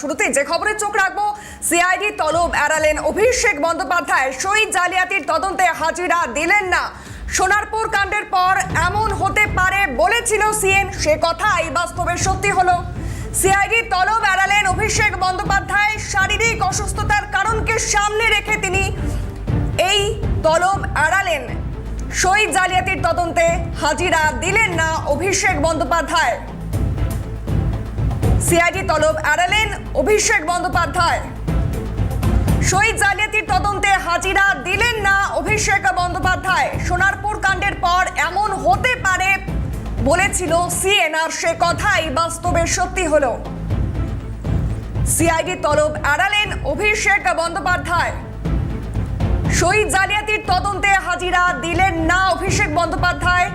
শুরুতে যে খবরে চোখ রাখবো, সিআইডি তলব এড়ালেন অভিষেক বন্দ্যোপাধ্যায়। শহীদ জালিয়াতির তদন্তে হাজিরা দিলেন না। সোনারপুর কাণ্ডের পর এমন হতে পারে বলেছিল সিএন, সে কথাই বাস্তবে সত্যি হলো। সিআইডি তলব এড়ালেন অভিষেক বন্দ্যোপাধ্যায়। শারীরিক অসুস্থতার কারণকে সামনে রেখে তিনি এই তলব এড়ালেন। শহীদ জালিয়াতির তদন্তে হাজিরা দিলেন না অভিষেক বন্দ্যোপাধ্যায়। সিআইডি তলব এড়ালেন অভিষেক বন্দ্যোপাধ্যায়। শহীদ জালিয়াতির তদন্তে হাজিরা দিলেন না অভিষেক বন্দ্যোপাধ্যায়। সোনারপুর কাণ্ডের পর এমন হতে পারে বলেছিল সিএন, আর সে কথাই বাস্তবে সত্যি হলো। সিআইডি তলব এড়ালেন অভিষেক বন্দ্যোপাধ্যায়। শহীদ জালিয়াতির তদন্তে হাজিরা দিলেন না অভিষেক বন্দ্যোপাধ্যায়।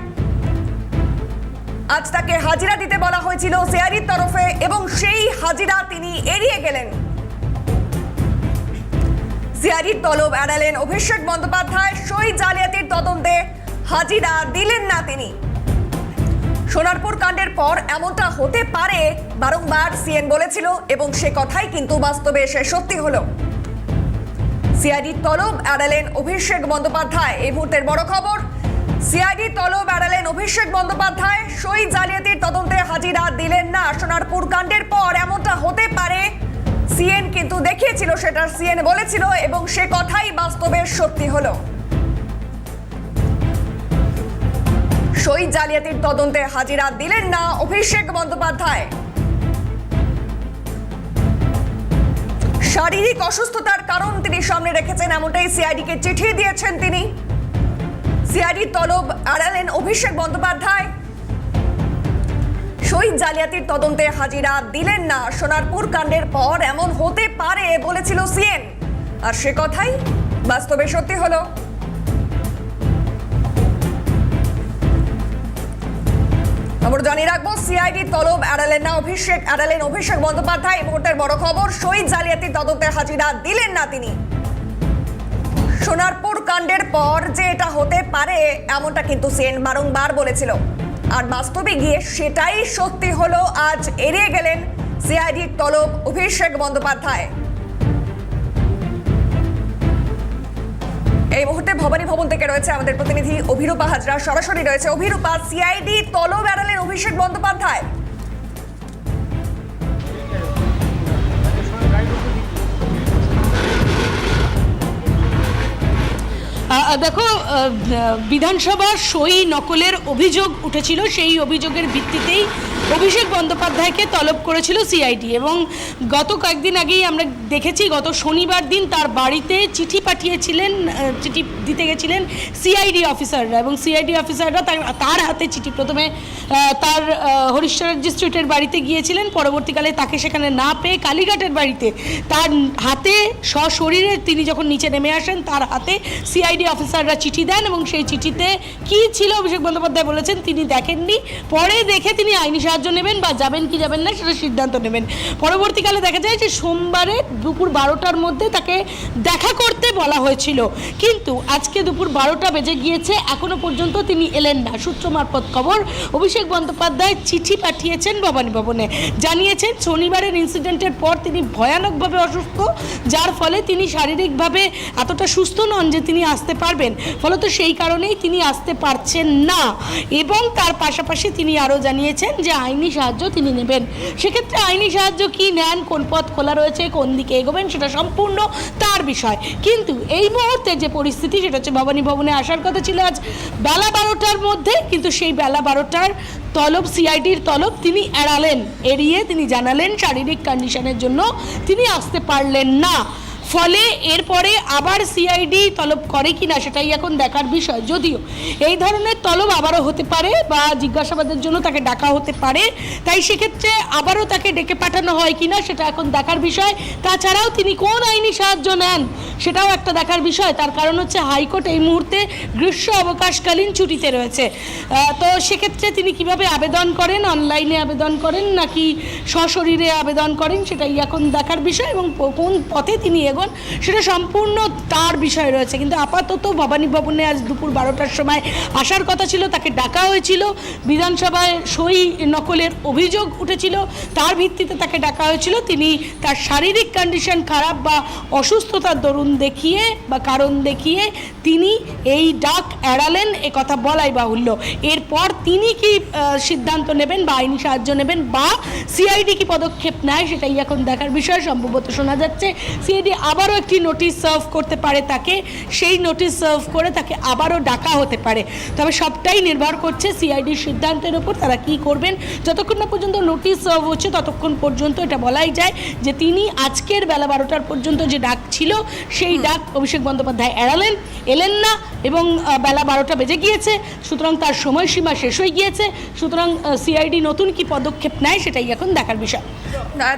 আজ তাকে হাজিরা দিতে বলা হয়েছিল সিআইডির তরফে এবং সেই হাজিরা তিনি এড়িয়ে গেলেন। সিআইডির তলব এড়ালেন অভিষেক বন্দ্যোপাধ্যায়। শহীদ জালিয়াতির তদন্তে হাজিরা দিলেন না তিনি। সোনারপুর কাণ্ডের পর এমনটা হতে পারে বারংবার সিএন বলেছিল এবং সে কথাই কিন্তু বাস্তবে এসে সত্যি হলো। সিআইডির তলব এড়ালেন অভিষেক বন্দ্যোপাধ্যায়। এই মুহূর্তের বড় খবর, সিআইডি তলব এড়ালেন অভিষেক বন্দ্যোপাধ্যায়। শহীদ জালিয়াতির তদন্তে হাজিরা দিলেন না। সোনারপুর কাণ্ডের পর এমনটা হতে পারে সিএন কিন্তু দেখিয়েছিল, সেটা সিএন বলেছিল এবং সে কথাই বাস্তবে সত্যি হলো। শহীদ জালিয়াতির তদন্তে হাজিরা দিলেন না অভিষেক বন্দ্যোপাধ্যায়। শারীরিক অসুস্থতার কারণ তিনি সামনে রেখেছেন, এমনটাই সিআইডিকে চিঠি দিয়েছেন তিনি। সিআইডি তলব এড়ালেন অভিষেক বন্দ্যোপাধ্যায়। শহীদ জালিয়াতির তদন্তে হাজিরা দিলেন না। সোনারপুর কাণ্ডের পর এমন হতে পারে বলেছিল সিএন, আর সে কথাই বাস্তবে সত্যি হলো। খবর জানিয়ে রাখবো, সিআইডি তলব এড়ালেন অভিষেক বন্দ্যোপাধ্যায়। এই মুহূর্তের বড় খবর, শহীদ জালিয়াতির তদন্তে হাজিরা দিলেন না তিনি। সোনারপুর কাণ্ডের পর যে এটা হতে পারে এমনটা কিন্তু সিএন বারংবার বলেছিল, আর বাস্তবে গিয়ে সেটাই সত্যি হলো। আজ এড়িয়ে গেলেন সিআইডির তলব অভিষেক বন্দ্যোপাধ্যায়। এই মুহূর্তে ভবানী ভবন থেকে রয়েছে আমাদের প্রতিনিধি অভিরূপা হাজরা, সরাসরি রয়েছে। অভিরূপা, সিআইডি তলব এড়ালেন অভিষেক বন্দ্যোপাধ্যায়। দেখো, বিধানসভার সই নকলের অভিযোগ উঠেছিল, সেই অভিযোগের ভিত্তিতেই অভিষেক বন্দ্যোপাধ্যায়কে তলব করেছিল সিআইডি। এবং গত কয়েকদিন আগেই আমরা দেখেছি, গত শনিবার দিন তার বাড়িতে চিঠি দিতে গেছিলেন সিআইডি অফিসাররা, এবং সিআইডি অফিসাররা তার হাতে চিঠি, প্রথমে তার হরিশ্চন্দ্র স্ট্রিটের বাড়িতে গিয়েছিলেন, পরবর্তীকালে তাকে সেখানে না পেয়ে কালীঘাটের বাড়িতে তার হাতে সশরীরে তিনি যখন নিচে নেমে আসেন, তার হাতে সিআইডি অফিসাররা চিঠি দেন এবং সেই চিঠিতে কি ছিল অভিষেক বন্দ্যোপাধ্যায় বলেছেন তিনি দেখেননি। পরে দেখে তিনি আইনি সাহায্য নেবেন বা যাবেন কি যাবেন না সেটা সিদ্ধান্ত নেবেন। পরবর্তীকালে দেখা যায় যে সোমবারে দুপুর 12টার মধ্যে তাকে দেখা করতে বলা হয়েছিল, কিন্তু আজকে দুপুর 12টা বেজে গিয়েছে, এখনো পর্যন্ত তিনি এলেন না। সূত্র মারফত খবর, অভিষেক বন্দ্যোপাধ্যায় চিঠি পাঠিয়েছেন ভবানী ভবনে, জানিয়েছেন শনিবারের ইনসিডেন্টের পর তিনি ভয়ানকভাবে অসুস্থ, যার ফলে তিনি শারীরিকভাবে এতটা সুস্থ নন যে তিনি আসতে পারবেন, ফলত সেই কারণেই তিনি আসতে পারছেন না। এবং তার পাশাপাশি তিনি আরও জানিয়েছেন যে আইনি সাহায্য তিনি নেবেন। সেক্ষেত্রে আইনি সাহায্য কি নেন, কোন পথ খোলা রয়েছে, কোন দিকে এগোবেন, সেটা সম্পূর্ণ তার বিষয়। কিন্তু এই মুহূর্তে যে পরিস্থিতি, সেটা হচ্ছে ভবানী ভবনে আসার কথা ছিল আজ বেলা 12টার মধ্যে, কিন্তু সেই বেলা 12টার তলব, সিআইডির তলব তিনি এড়িয়ে তিনি জানালেন শারীরিক কন্ডিশনের জন্য তিনি আসতে পারলেন না। ফলে এরপরে আবার সিআইডি তলব করে কিনা সেটাই এখন দেখার বিষয়। যদিও এই ধরনের তলব আবারও হতে পারে বা জিজ্ঞাসাবাদের জন্য তাকে ডাকা হতে পারে, তাই সেক্ষেত্রে আবারও তাকে ডেকে পাঠানো হয় কিনা সেটা এখন দেখার বিষয়। তাছাড়াও তিনি কোন আইনি সাহায্য নেন সেটাও একটা দেখার বিষয়। তার কারণ হচ্ছে হাইকোর্ট এই মুহূর্তে গ্রীষ্ম অবকাশকালীন ছুটিতে রয়েছে। তো সেক্ষেত্রে তিনি কিভাবে আবেদন করেন, অনলাইনে আবেদন করেন নাকি সশরীরে আবেদন করেন, সেটাই এখন দেখার বিষয় এবং কোন পথে তিনি এগোন ভবন, সেটা সম্পূর্ণ তার বিষয় রয়েছে। কিন্তু আপাতত ভবানী ভবনে আজ দুপুর 12টার সময় আসার কথা ছিল, তাকে ডাকা হয়েছিল। বিধানসভায় সই নকলের অভিযোগ উঠেছিল, তার ভিত্তিতে তাকে ডাকা হয়েছিল। তিনি তার শারীরিক কন্ডিশন খারাপ বা অসুস্থতার দরুন দেখিয়ে বা কারণ দেখিয়ে তিনি এই ডাক এড়ালেন, এ কথা বলাই বাহুল্য। এরপর তিনি কি সিদ্ধান্ত নেবেন বা আইনি সাহায্য নেবেন বা সিআইডি কি পদক্ষেপ নেয় সেটাই এখন দেখার বিষয়। সম্ভবত শোনা যাচ্ছে সিআইডি আবারও একটি নোটিশ সার্ভ করতে পারে তাকে, সেই নোটিশ সার্ভ করে তাকে আবারও ডাকা হতে পারে। তবে সবটাই নির্ভর করছে সিআইডির সিদ্ধান্তের উপর, তারা কি করবেন। যতক্ষণ না পর্যন্ত নোটিশ সার্ভ হচ্ছে ততক্ষণ পর্যন্ত এটা বলাই যায় যে তিনি আজকের বেলা 12টার পর্যন্ত যে ডাক ছিল সেই ডাক অভিষেক বন্দ্যোপাধ্যায় এলেন না এবং বেলা 12টা বেজে গিয়েছে, সুতরাং তার সময়সীমা শেষ হয়ে গিয়েছে। সুতরাং সিআইডি নতুন কি পদক্ষেপ নেয় সেটাই এখন দেখার বিষয়।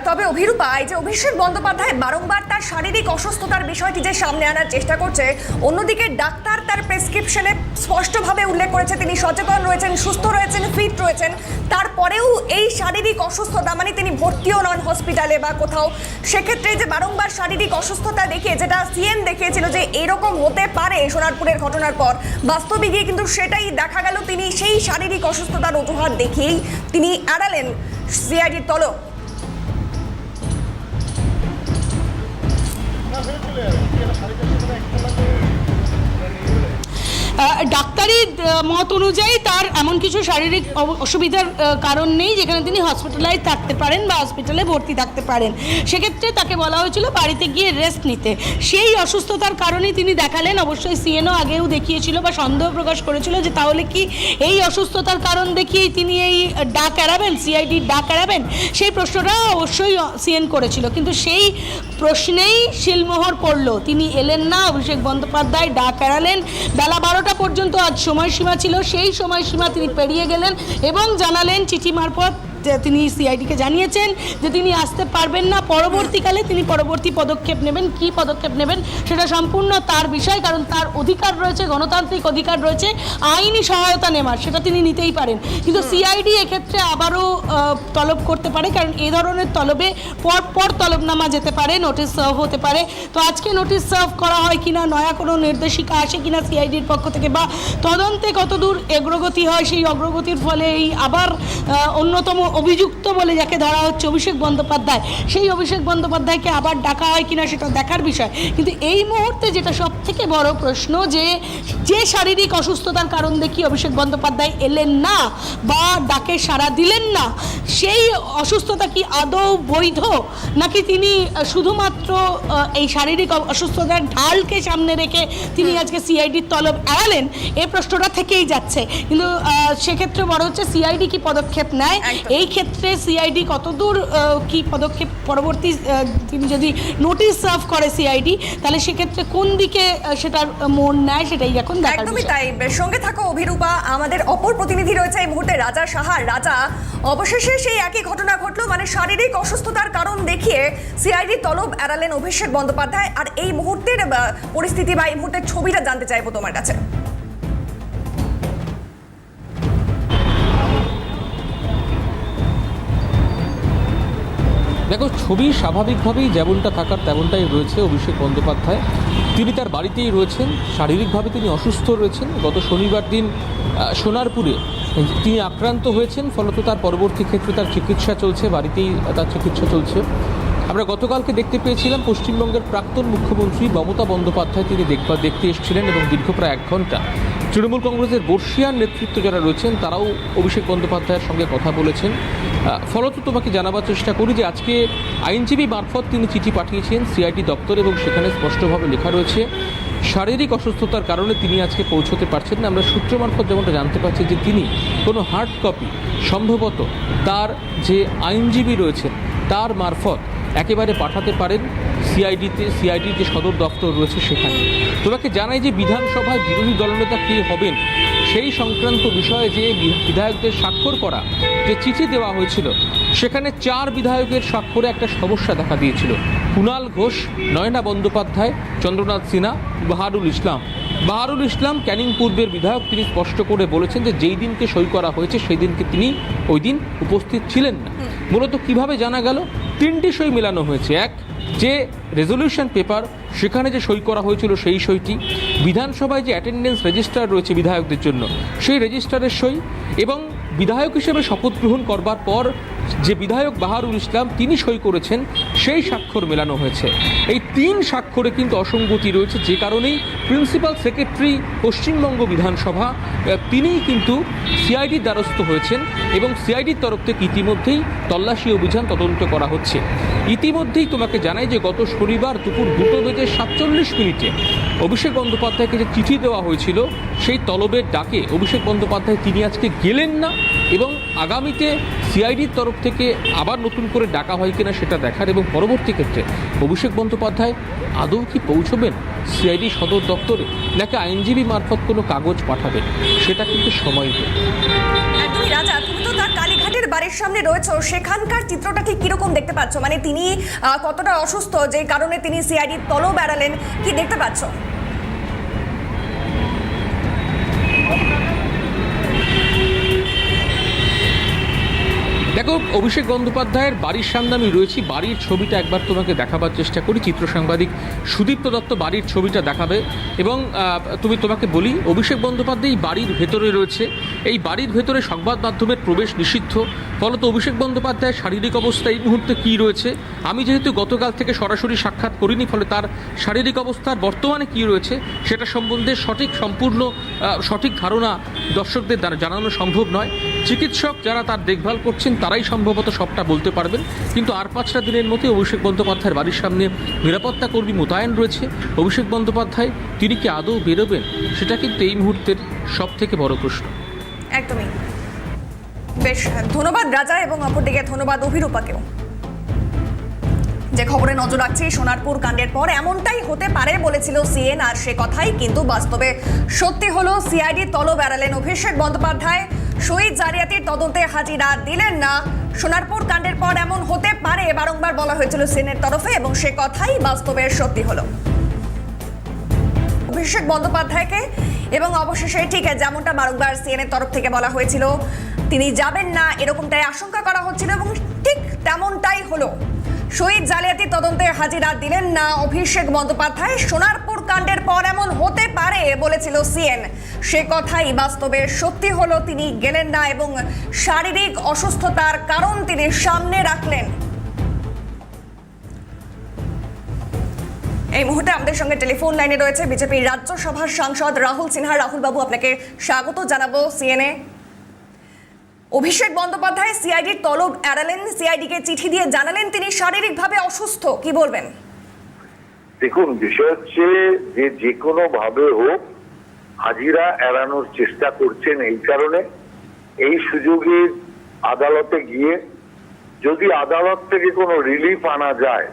তবে অভিরূপা, এই যে অভিষেক বন্দ্যোপাধ্যায় বারংবার তার শারীরিক অসুস্থতার বিষয়টি যে সামনে আনার চেষ্টা করছে, অন্যদিকে ডাক্তার তার প্রেসক্রিপশনে স্পষ্টভাবে উল্লেখ করেছে তিনি সচেতন রয়েছেন, সুস্থ রয়েছেন, ফিট রয়েছেন। তারপরেও এই শারীরিক অসুস্থতা, মানে তিনি ভর্তিও নন হসপিটালে বা কোথাও, সেক্ষেত্রে যে বারংবার শারীরিক অসুস্থতা দেখিয়ে, যেটা সিএন দেখিয়েছিল যে এরকম হতে পারে সোনারপুরের ঘটনার পর, বাস্তবে গিয়ে কিন্তু সেটাই দেখা গেল। তিনি সেই শারীরিক অসুস্থতার অজুহাত দেখিয়েই তিনি এড়ালেন সিআইডির তলব। ডাক্তারি মত অনুযায়ী তার এমন কিছু শারীরিক অসুবিধার কারণ নেই যেখানে তিনি হসপিটালাইজ থাকতে পারেন বা হসপিটালে ভর্তি থাকতে পারেন। সেক্ষেত্রে তাকে বলা হয়েছিল বাড়িতে গিয়ে রেস্ট নিতে। সেই অসুস্থতার কারণেই তিনি দেখালেন। অবশ্যই সিএনও আগেও দেখিয়েছিল বা সন্দেহ প্রকাশ করেছিল যে তাহলে কি এই অসুস্থতার কারণ দেখিয়েই তিনি এই ডাক এড়াবেন, সিআইডির ডাক এড়াবেন, সেই প্রশ্নটা অবশ্যই সিএন করেছিল। কিন্তু সেই প্রশ্নেই শিলমোহর পড়ল, তিনি এলেন না, অভিষেক বন্দ্যোপাধ্যায় ডাক এড়ালেন। বেলা 12টা পর্যন্ত আজ সময়সীমা ছিল, সেই সময়সীমা তিনি পেরিয়ে গেলেন এবং জানালেন চিঠি মারফত, তিনি সিআইডিকে জানিয়েছেন যে তিনি আসতে পারবেন না। পরবর্তীকালে তিনি পরবর্তী পদক্ষেপ নেবেন, কি পদক্ষেপ নেবেন সেটা সম্পূর্ণ তার বিষয়, কারণ তার অধিকার রয়েছে, গণতান্ত্রিক অধিকার রয়েছে আইনি সহায়তা নেওয়ার, সেটা তিনি নিতেই পারেন। কিন্তু সিআইডি এক্ষেত্রে আবারও তলব করতে পারে, কারণ এই ধরনের তলবে পরপর তলবনামা যেতে পারে, নোটিশ সার্ভ হতে পারে। তো আজকে নোটিশ সার্ভ করা হয় কিনা, নয়া কোনো নির্দেশিকা আসে কিনা সিআইডির পক্ষ থেকে, বা তদন্তে কতদূর অগ্রগতি হয়, সেই অগ্রগতির ফলে এই আবার অন্যতম অভিযুক্ত বলে যাকে ধরা হচ্ছে অভিষেক বন্দ্যোপাধ্যায়, সেই অভিষেক বন্দ্যোপাধ্যায়কে আবার ডাকা হয় কিনা সেটা দেখার বিষয়। কিন্তু এই মুহূর্তে যেটা সব থেকে বড় প্রশ্ন, যে শারীরিক অসুস্থতার কারণ দেখিয়ে অভিষেক বন্দ্যোপাধ্যায় এলেন না বা ডাকে সাড়া দিলেন না, সেই অসুস্থতা কি আদৌ বৈধ, নাকি তিনি শুধুমাত্র এই শারীরিক অসুস্থতার ঢালকে সামনে রেখে তিনি আজকে সিআইডির তলব এড়ালেন, এই প্রশ্নটা থেকেই যাচ্ছে। কিন্তু সেক্ষেত্রে বড় হচ্ছে সিআইডি কি পদক্ষেপ নেয়, এই ক্ষেত্রে সিআইডি কতদূর কি পদক্ষেপ পরবর্তী, তিনি যদি নোটিশ সার্ভ করে সিআইডি, তাহলে সেক্ষেত্রে কোন দিকে সেটার মোড় নেয় সেটাই এখন দেখার বিষয়। একদমই তাই। সঙ্গে থাকো অভিরূপা, আমাদের অপর প্রতিনিধি রয়েছে এই মুহূর্তে রাজা সাহা। রাজা, অবশেষে সেই একই ঘটনা ঘটলো, মানে শারীরিক অসুস্থতার কারণ দেখিয়ে সিআইডি তলব এড়ালেন অভিষেক বন্দ্যোপাধ্যায়। আর এই মুহূর্তের পরিস্থিতি বা এই মুহূর্তের ছবিটা জানতে চাইবো তোমার কাছে। দেখো, ছবি স্বাভাবিকভাবেই যেমনটা থাকার তেমনটাই রয়েছে। অভিষেক বন্দ্যোপাধ্যায় তিনি তার বাড়িতেই রয়েছেন, শারীরিকভাবে তিনি অসুস্থ রয়েছেন। গত শনিবার দিন সোনারপুরে তিনি আক্রান্ত হয়েছেন, ফলত তার পরবর্তী ক্ষেত্রে তার চিকিৎসা চলছে, বাড়িতেই তার চিকিৎসা চলছে। আমরা গতকালকে দেখতে পেয়েছিলাম পশ্চিমবঙ্গের প্রাক্তন মুখ্যমন্ত্রী মমতা বন্দ্যোপাধ্যায় তিনি দেখতে এসেছিলেন এবং দীর্ঘ প্রায় 1 ঘন্টা তৃণমূল কংগ্রেসের বর্ষিয়ান নেতৃত্ব যারা রয়েছেন তারাও অভিষেক বন্দ্যোপাধ্যায়ের সঙ্গে কথা বলেছেন। ফলত তোমাকে জানাবার চেষ্টা করি যে আজকে আইনজীবী মারফত তিনি চিঠি পাঠিয়েছেন সিআইডি দপ্তর এবং সেখানে স্পষ্টভাবে লেখা রয়েছে শারীরিক অসুস্থতার কারণে তিনি আজকে পৌঁছতে পারছেন না। আমরা সূত্র মারফত যেমনটা জানতে পারছি যে তিনি কোনো হার্ড কপি সম্ভবত তার যে আইনজীবী রয়েছেন তার মারফত একেবারে পাঠাতে পারেন সিআইডির যে সদর দপ্তর রয়েছে সেখানে। তোমাকে জানাই যে বিধানসভায় বিরোধী দলনেতা কে হবেন সেই সংক্রান্ত বিষয়ে যে বিধায়কদের স্বাক্ষর করা যে চিঠি দেওয়া হয়েছিল, সেখানে 4 বিধায়কের স্বাক্ষরে একটা সমস্যা দেখা দিয়েছিল। কুণাল ঘোষ, নয়না বন্দ্যোপাধ্যায়, চন্দ্রনাথ সিনহা, বাহারুল ইসলাম ক্যানিং পূর্বের বিধায়ক। তিনি স্পষ্ট করে বলেছেন যে যেই দিনকে সই করা হয়েছে সেই দিনকে তিনি ওই দিন উপস্থিত ছিলেন না। মূলত কিভাবে জানা গেল, তিনটি সই মেলানো হয়েছে। এক, যে রেজলিউশন পেপার সেখানে যে সই করা হয়েছিল সেই সইটি, বিধানসভায় যে অ্যাটেন্ডেন্স রেজিস্টার রয়েছে বিধায়কদের জন্য সেই রেজিস্টারের সই, এবং বিধায়ক হিসেবে শপথ গ্রহণ করবার পর যে বিধায়ক বাহারুল ইসলাম তিনি সই করেছেন সেই স্বাক্ষর মেলানো হয়েছে। এই তিন স্বাক্ষরে কিন্তু অসঙ্গতি রয়েছে, যে কারণেই প্রিন্সিপাল সেক্রেটারি পশ্চিমবঙ্গ বিধানসভা তিনিই কিন্তু সিআইডির দ্বারস্থ হয়েছেন এবং সিআইডির তরফ থেকে ইতিমধ্যেই তল্লাশি অভিযান তদন্ত করা হচ্ছে। ইতিমধ্যেই তোমাকে জানাই যে গত শনিবার দুপুর 2:47 অভিষেক বন্দ্যোপাধ্যায়কে যে চিঠি দেওয়া হয়েছিল সেই তলবের ডাকে অভিষেক বন্দ্যোপাধ্যায় তিনি আজকে গেলেন না, এবং আগামীতে সিআইডির তরফ থেকে আবার নতুন করে ডাকা হয় কিনা সেটা দেখার, এবং পরবর্তী ক্ষেত্রে অভিষেক বন্দ্যোপাধ্যায় আদৌ কি পৌঁছবেন সিআইডি সদর দপ্তরে, নাকি আইনজীবী মারফত কোনো কাগজ পাঠাবেন, সেটা কিন্তু সময় হবে। একদমই রাজা, তুমি তো তার কালীঘাটের বাড়ির সামনে রয়েছো, সেখানকার চিত্রটাকে কিরকম দেখতে পাচ্ছ? মানে তিনি কতটা অসুস্থ যে কারণে তিনি সিআইডির তলব এড়ালেন, কি দেখতে পাচ্ছ? দেখো, অভিষেক বন্দ্যোপাধ্যায়ের বাড়ির সামনে আমি রয়েছি। বাড়ির ছবিটা একবার তোমাকে দেখাবার চেষ্টা করি। চিত্র সাংবাদিক সুদীপ্ত দত্ত বাড়ির ছবিটা দেখাবে, এবং তোমাকে বলি অভিষেক বন্দ্যোপাধ্যায় এই বাড়ির ভেতরে রয়েছে। এই বাড়ির ভেতরে সংবাদ মাধ্যমের প্রবেশ নিষিদ্ধ। ফলত অভিষেক বন্দ্যোপাধ্যায়ের শারীরিক অবস্থা এই মুহূর্তে কী রয়েছে, আমি যেহেতু গতকাল থেকে সরাসরি সাক্ষাৎ করিনি, ফলে তার শারীরিক অবস্থার বর্তমানে কী রয়েছে সেটা সম্বন্ধে সম্পূর্ণ সঠিক ধারণা দর্শকদের দ্বারা জানানো সম্ভব নয়। চিকিৎসক যারা তার দেখভাল করছেন তারাই সম্ভবত সবটা বলতে পারবেন, কিন্তু আর 5টা দিনের মধ্যে অভিষেক বন্দ্যোপাধ্যায়ের বাড়ির সামনে নিরাপত্তা কর্মী মোতায়েন রয়েছে। অভিষেক বন্দ্যোপাধ্যায় তিনি কি আদৌ বেরোবেন, সেটা কিন্তু এই মুহূর্তের সব থেকে বড় প্রশ্ন। একদমই। বেশ, ধন্যবাদ রাজা, এবং অপরদিকে ধন্যবাদ অভিরূপাকেও। যে খবরে নজর রাখছি, সোনারপুর কাণ্ডের পর এমনটাই হতে পারে বলেছিল সিএন, আর সে কথাই কিন্তু বাস্তবে সত্যি হলো। সিআইডি তলব এড়ালেন অভিষেক বন্দ্যোপাধ্যায়, শহীদ জালিয়াতির তদন্তে হাজিরা দিলেন না। সোনারপুর কাণ্ডের পর এমন হতে পারে বারংবার বলা হয়েছিল সিএনের তরফে, এবং সে কথাই বাস্তবে সত্যি হলো অভিষেক বন্দ্যোপাধ্যায়কে। এবং অবশেষে ঠিক যেমনটা বারংবার সিএনের তরফ থেকে বলা হয়েছিল তিনি যাবেন না, এরকমটাই আশঙ্কা করা হচ্ছিল, এবং ঠিক তেমনটাই হলো। শহীদ জালিয়াতি তদন্তে হাজিরা দিলেন না অভিষেক বন্দ্যোপাধ্যায়। সোনারপুর কাণ্ডের পর এমন হতে পারে বলেছিল সিএন, সে কথাই বাস্তবে সত্যি হলো। তিনি গেলেন না এবং শারীরিক অসুস্থতার কারণ তিনি সামনে রাখলেন। এই মুহূর্তে আমাদের সঙ্গে টেলিফোন লাইনে রয়েছে বিজেপির রাজ্যসভার সাংসদ রাহুল সিনহা। রাহুল বাবু, আপনাকে স্বাগত জানাবো সিএনএ। অভিষেক বন্দ্যোপাধ্যায় সিআইডির তলব এড়ালেন, সিআইডিকে চিঠি দিয়ে জানালেন তিনি শারীরিকভাবে অসুস্থ, কি বলবেন? দেখুন, বিষয় হচ্ছে যে কোনো ভাবে হোক হাজিরা এড়ানোর চেষ্টা করছেন। এই কারণে এই সুযোগে আদালতে গিয়ে যদি আদালত থেকে কোনো রিলিফ আনা যায়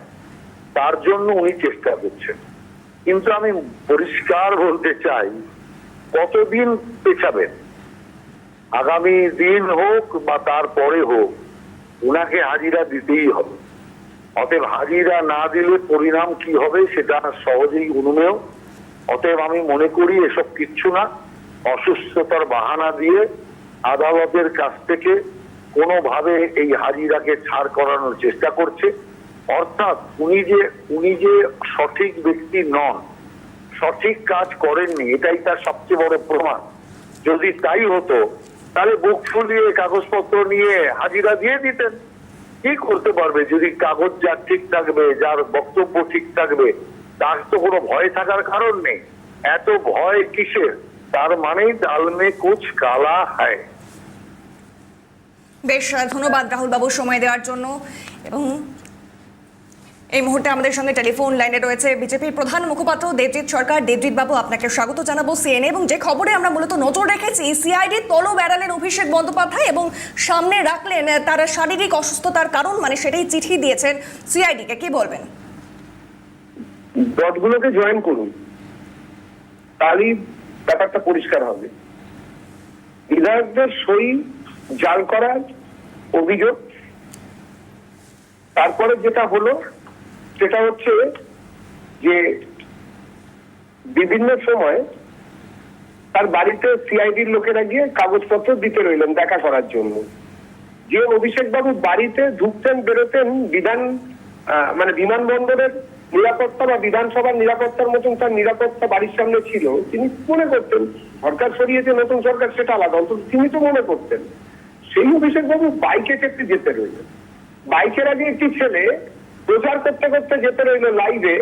তার জন্য উনি চেষ্টা করছেন। কিন্তু আমি পরিষ্কার বলতে চাই, কতদিন পেছাবেন? আগামী দিন হোক বা তারপরে হোক উনাকে হাজিরা দিতেই হবে। অতএব হাজিরা না দিলে পরিণাম কি হবে সেটা সহজেই অনুমেয়। অতএব আমি মনে করি এসব কিচ্ছু না, অসুস্থতার বাহানা দিয়ে আদালতের কাছ থেকে কোনোভাবে এই হাজিরাকে ছাড় করানোর চেষ্টা করছে। অর্থাৎ উনি যে সঠিক ব্যক্তি নন, সঠিক কাজ করেননি, এটাই তার সবচেয়ে বড় প্রমাণ। যদি তাই হতো তাহলে বুক ফুলিয়ে কাগজপত্র নিয়ে হাজিরা দিয়ে দিতেন। কি করতে পারবে? যদি কাগজ যার ঠিক থাকবে, যার বক্তব্য ঠিক থাকবে, তার তো কোনো ভয় থাকার কারণ নেই। এত ভয় কিসের? তার মানেই ডাল মে কুছ কালা হয়। বেশ, ধন্যবাদ রাহুল বাবু সময় দেওয়ার জন্য। এবং এই মুহূর্তে আমাদের সঙ্গে টেলিফোন লাইনে রয়েছে বিজেপির প্রধান মুখপাত্র দেবজিৎ সরকার। দেবজিৎ বাবু, আপনাকে স্বাগত জানাবো সিএনএ। এবং যে খবরে আমরা মূলত নজর রেখেছি, সিআইডি তলব এড়ালেন অভিষেক বন্দ্যোপাধ্যায় এবং সামনে রাখলেন তার শারীরিক অসুস্থতার কারণ, মানে সেটাই চিঠি দিয়েছেন সিআইডিকে, কি বলবেন? দলগুলোকে জয়েন করুন, তাহলেই ব্যাপারটা পরিষ্কার হবে। বিধায়কদের সই জাল করার অভিযোগ, তারপরে যেটা হলো সেটা হচ্ছে যে বিভিন্ন সময় তার বাড়িতে সিআইডির লোকেরা গিয়ে কাগজপত্র দিতে রইলেন দেখা করার জন্য। যে অভিষেক বাবু বাড়িতে ঢুকতেন বেরোতেন মানে বিমানবন্দরের নিরাপত্তা বা বিধানসভার নিরাপত্তার মতন তার নিরাপত্তা বাড়ির সামনে ছিল, তিনি মনে করতেন সরকার সরিয়েছে, নতুন সরকার সেটা আলাদা, অন্তত তিনি তো মনে করতেন। সেই অভিষেক বাবু বাইকে চেপে যেতে রইল। বাইকের আগে একটি ছেলে প্রচার করতে করতে যেতে রইল লাইভে,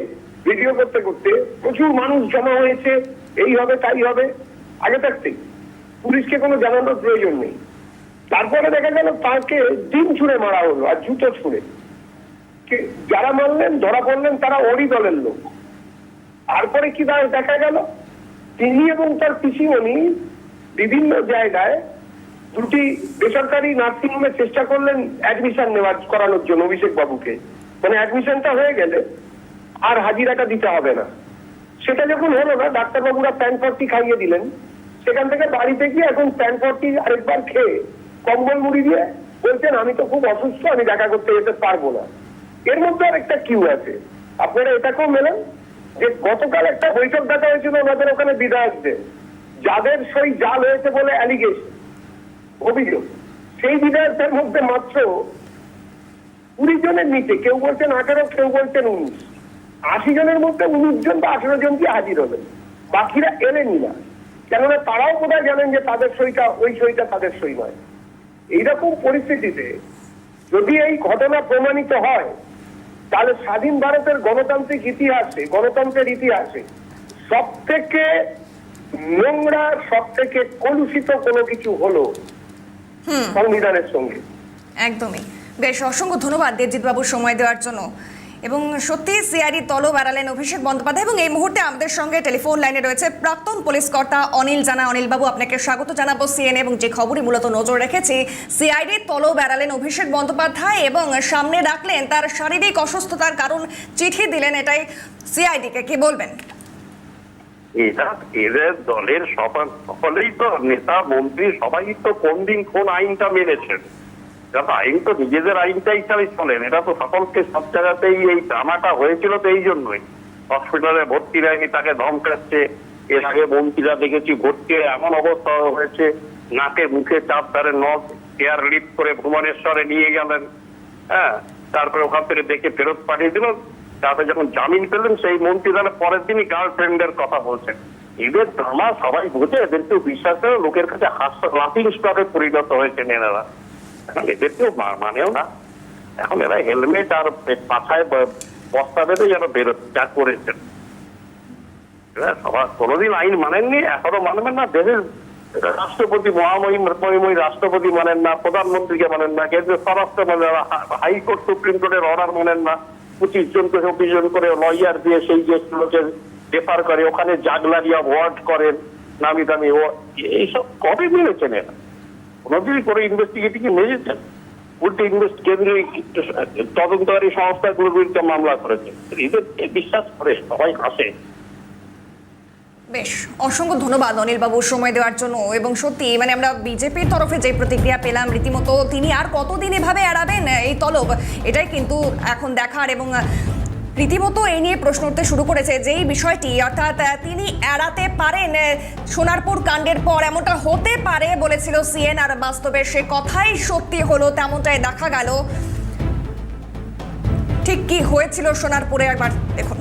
ভিডিও করতে করতে, প্রচুর মানুষ জমা হয়েছে, এই হবে তাই হবে, আগে থাকতেই পুলিশকে কোনো জানানোর প্রয়োজন নেই। তারপরে দেখা গেল তাকে ডিম ছুঁড়ে মারা হলো আর জুতো ছুঁড়ে। যারা মারলেন ধরা পড়লেন তারা ওরই দলের লোক। তারপরে কি দেখা গেল তিনি এবং তার পিসিমণি বিভিন্ন জায়গায় দুটি বেসরকারি নার্সিংহোমে চেষ্টা করলেন অ্যাডমিশন করানোর জন্য অভিষেক বাবুকে, মানে অ্যাডমিশনটা হয়ে গেলে আর হাজিরাটা দিতে হবে না। সেটা যখন হলো না, ডাক্তারবাবুরা প্যানপট্টি খাইয়ে দিলেন। সেখান থেকে বাড়িতে গিয়ে এখন প্যানপট্টি আরেকবার খেয়ে কম্বল মুড়ি দিয়ে বলছেন আমি তো খুব অসুস্থ, আমি দেখা করতে যেতে পারবো না। এর মধ্যে আর একটা কিউ আছে, আপনারা এটাকেও মেলেন যে গতকাল একটা বৈঠক দেখা হয়েছিল ওনাদের ওখানে বিধায়কদের, যাদের সই জাল হয়েছে বলে অ্যালিগেশন, অভিযোগ, সেই বিধায়কদের মধ্যে মাত্র 20 জনের নিচে, কেউ বলছেন 18, কেউ বলছেন 19, 80 জনের মধ্যে 19 জন বা 18 জন কি হাজির হলেন, বাকিরা এলেনই না। কেননা তারাও বোধহয় জানেন যে তাদের সইটা ওই সইটা তাদের সই নয়। এইরকম পরিস্থিতিতে যদি এই ঘটনা প্রমাণিত হয় তাহলে স্বাধীন ভারতের গণতান্ত্রিক ইতিহাসে, গণতন্ত্রের ইতিহাসে সব থেকে নোংরা, সব থেকে কলুষিত কোনো কিছু হলো সংবিধানের সঙ্গে। একদমই। বেশ, অসংখ্য ধন্যবাদ দেবজিৎ বাবু সময় দেওয়ার জন্য। এবং সত্যি সিআইডি তলব এড়ালেন অভিষেক বন্দ্যোপাধ্যায়। এবং এই মুহূর্তে আমাদের সঙ্গে টেলিফোন লাইনে রয়েছে প্রাক্তন পুলিশ কর্তা অনিল জানা। অনিল বাবু, আপনাকে স্বাগত জানাবো সিএনএ। এবং যে খবরই মূলত নজর রেখেছি, সিআইডি তলব এড়ালেন অভিষেক বন্দ্যোপাধ্যায় এবং সামনে রাখলেন তার শারীরিক অসুস্থতার কারণ, চিঠি দিলেন, এটাই সিআইডিকে। কি বলবেন? এটা এদের দলের সকলেই তো নেতা মন্ত্রী সবাই তো কোন দিন কোন আইনটা মেনেছেন। আইন তো নিজেদের আইনটা হিসাবে চলেন। এটা তো সকলকে সব জায়গাতেই এই ড্রামাটা হয়েছিল তো এই জন্যই। হসপিটালে ভর্তি রাখি তাকে ধমকাচ্ছে। এর আগে মন্ত্রীরা দেখেছি ভর্তি এমন অবস্থা হয়েছে, নাকে মুখে চাপ তারে নখ এয়ার লিফট করে ভুবনেশ্বরে নিয়ে গেলেন। হ্যাঁ, তারপরে ওখান থেকে দেখে ফেরত পাঠিয়ে দিল। তারপরে যখন জামিন পেলেন সেই মন্ত্রী তাহলে পরের দিনই গার্লফ্রেন্ডের কথা বলছেন। এদের ড্রামা সবাই বুঝে, এদেরকেও বিশ্বাস করে, লোকের কাছে হাস্য লাফিং স্টকে পরিণত হয়েছে এনারা। এদেরকেও মানেও না। এখন এরা হেলমেট আর পাছায় বস্তা বেঁধে যেন বেরোতে যা করেছেন। সবার কোনোদিন আইন মানেননি, এখনো মানবেন না। দেশের রাষ্ট্রপতি, মহামহিম রাষ্ট্রপতি মানেন না, প্রধানমন্ত্রীকে মানেন না, কেন্দ্রীয় স্বরাষ্ট্র মানেন না, হাইকোর্ট সুপ্রিম কোর্টের অর্ডার মানেন না। 25 জনকে 24 জন করে লয়ার দিয়ে সেই দেশগুলোকে রেফার করে, ওখানে জাগলারিয়া ওয়ার্ড করেন নামি দামি। এইসব কবে মিলেছেন এরা? কোনোদিনই করে ইনভেস্টিগেটিং মেরেছেন? উল্টে কেন্দ্রীয় তদন্তকারী সংস্থাগুলোর বিরুদ্ধে মামলা করেছেন। এদের বিশ্বাস করে সবাই হাসে। বেশ, অসংখ্য ধন্যবাদ অনিল বাবু সময় দেওয়ার জন্য। এবং সত্যি মানে আমরা বিজেপির তরফে যে প্রতিক্রিয়া পেলাম, রীতিমতো তিনি আর কতদিন এভাবে এড়াবেন এই তলব, এটাই কিন্তু এখন দেখার। এবং রীতিমতো এই নিয়ে প্রশ্ন উঠতে শুরু করেছে যেই বিষয়টি, অর্থাৎ তিনি এড়াতে পারেন সোনারপুর কাণ্ডের পর, এমনটা হতে পারে বলেছিল সিএন, আর বাস্তবে সে কথাই সত্যি হলো, তেমনটাই দেখা গেল। ঠিক কি হয়েছিল সোনারপুরে একবার দেখুন।